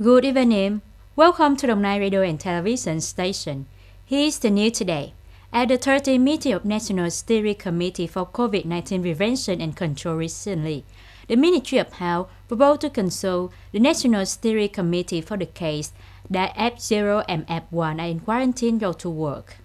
Good evening. Welcome to Đồng Nai Radio and Television Station. Here's the news today. At the 30th meeting of National Steering Committee for COVID-19 Prevention and Control recently, the Ministry of Health proposed to consult the National Steering Committee for the case that F0 and F1 are in quarantine go to work.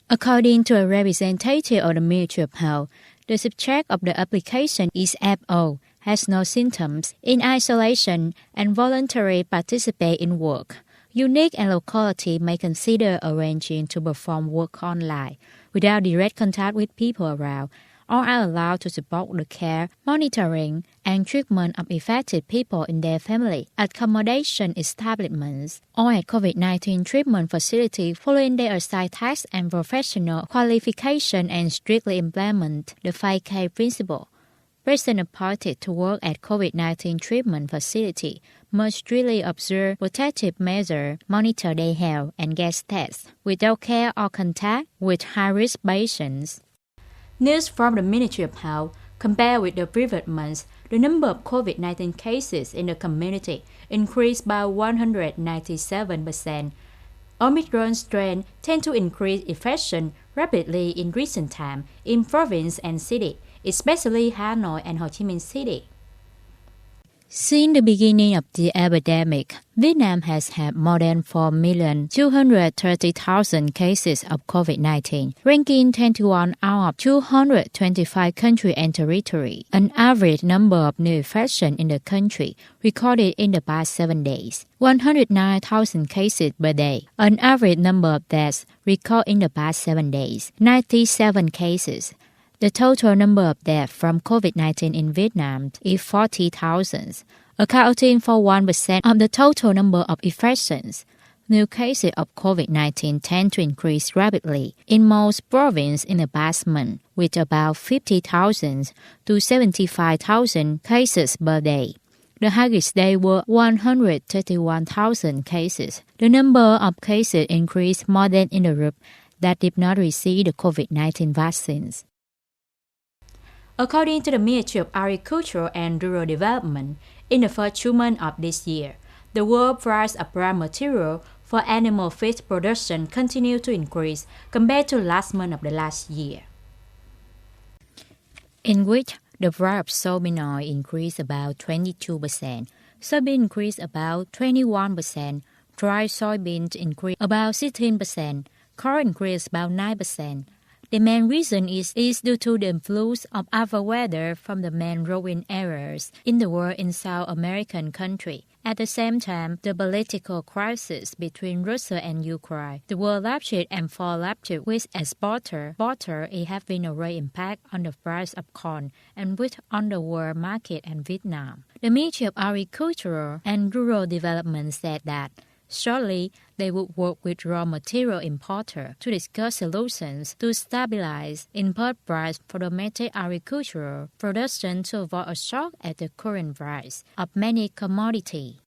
According to a representative of the Ministry of Health, the subject of the application is FO, has no symptoms, in isolation, and voluntarily participate in work. Unique and locality may consider arranging to perform work online without direct contact with people around, or are allowed to support the care, monitoring, and treatment of affected people in their family, accommodation establishments, or at COVID-19 treatment facilities following their assigned tasks and professional qualification and strictly implement the 5K principle. Persons appointed to work at COVID-19 treatment facility must strictly observe protective measures, monitor their health, and get tests without care or contact with high-risk patients. News from the Ministry of Health. Compared with the previous months, the number of COVID-19 cases in the community increased by 197%. Omicron strain tend to increase infection rapidly in recent times in province and city, especially Hanoi and Ho Chi Minh City. Since the beginning of the epidemic, Vietnam has had more than 4,230,000 cases of COVID-19, ranking 21 out of 225 countries and territories, an average number of new infections in the country recorded in the past 7 days. 109,000 cases per day, an average number of deaths recorded in the past 7 days, 97 cases. The total number of deaths from COVID-19 in Vietnam is 40,000, accounting for 1% of the total number of infections. New cases of COVID-19 tend to increase rapidly in most provinces in the past month, with about 50,000 to 75,000 cases per day. The highest day were 131,000 cases. The number of cases increased more than in the group that did not receive the COVID-19 vaccines. According to the Ministry of Agriculture and Rural Development, in the first 2 months of this year, the world price of raw material for animal feed production continued to increase compared to last month of the last year, in which the price of soybean oil increased about 22%, soybean increased about 21%, dry soybeans increased about 16%, corn increased about 9%. The main reason is due to the influence of other weather from the main growing areas in the world in South American countries. At the same time, the political crisis between Russia and Ukraine, the world largest and fourth largest wheat exporter, it has been a great impact on the price of corn and wheat on the world market and Vietnam. The Ministry of Agriculture and Rural Development said that shortly, they would work with raw material importers to discuss solutions to stabilize import price for domestic agricultural production to avoid a shock at the current price of many commodities.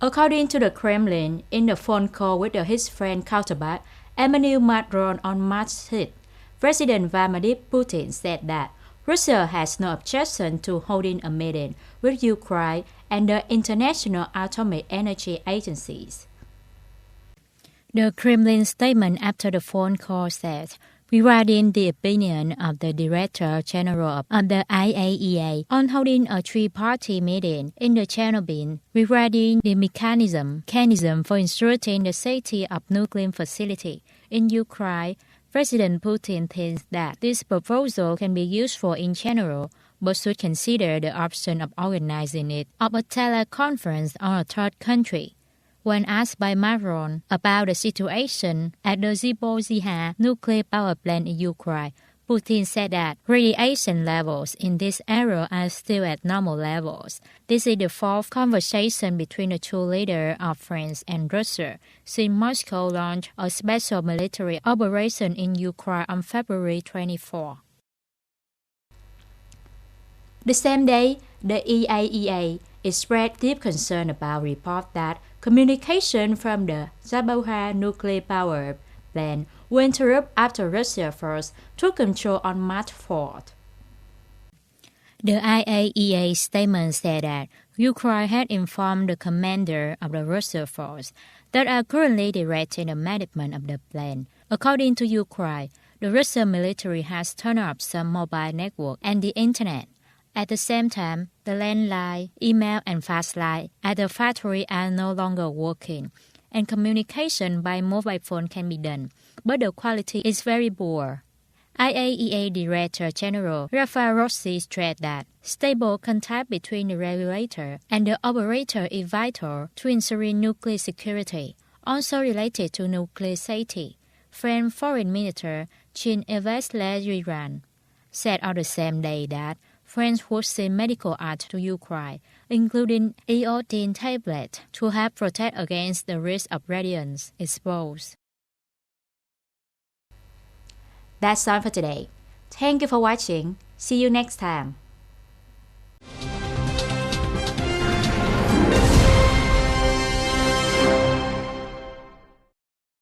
According to the Kremlin, in the phone call with his friend counterpart Emmanuel Macron on March 6, President Vladimir Putin said that Russia has no objection to holding a meeting with Ukraine and the International Atomic Energy Agencies. The Kremlin statement after the phone call said, regarding the opinion of the Director General of the IAEA on holding a three-party meeting in the Chernobyl regarding the mechanism for ensuring the safety of nuclear facility in Ukraine, President Putin thinks that this proposal can be useful in general, but should consider the option of organizing it of a teleconference on a third country. When asked by Macron about the situation at the Zaporizhzhia nuclear power plant in Ukraine, Putin said that radiation levels in this area are still at normal levels. This is the fourth conversation between the two leaders of France and Russia since Moscow launched a special military operation in Ukraine on February 24. The same day, the IAEA expressed deep concern about reports that communication from the Zaporizhzhia nuclear power plant were interrupted after Russia first took control on March 4th. The IAEA statement said that Ukraine had informed the commander of the Russian force that are currently directing the management of the plane. According to Ukraine, the Russian military has turned off some mobile network and the internet. At the same time, the landline, email, and fax line at the factory are no longer working, and communication by mobile phone can be done, but the quality is very poor. IAEA Director General Rafael Rossi stressed that stable contact between the regulator and the operator is vital to ensuring nuclear security, also related to nuclear safety. French Foreign Minister Jean-Yves Le Drian said on the same day that France would send medical aid to Ukraine, including iodine tablets, to help protect against the risk of radiation exposure. That's all for today. Thank you for watching. See you next time.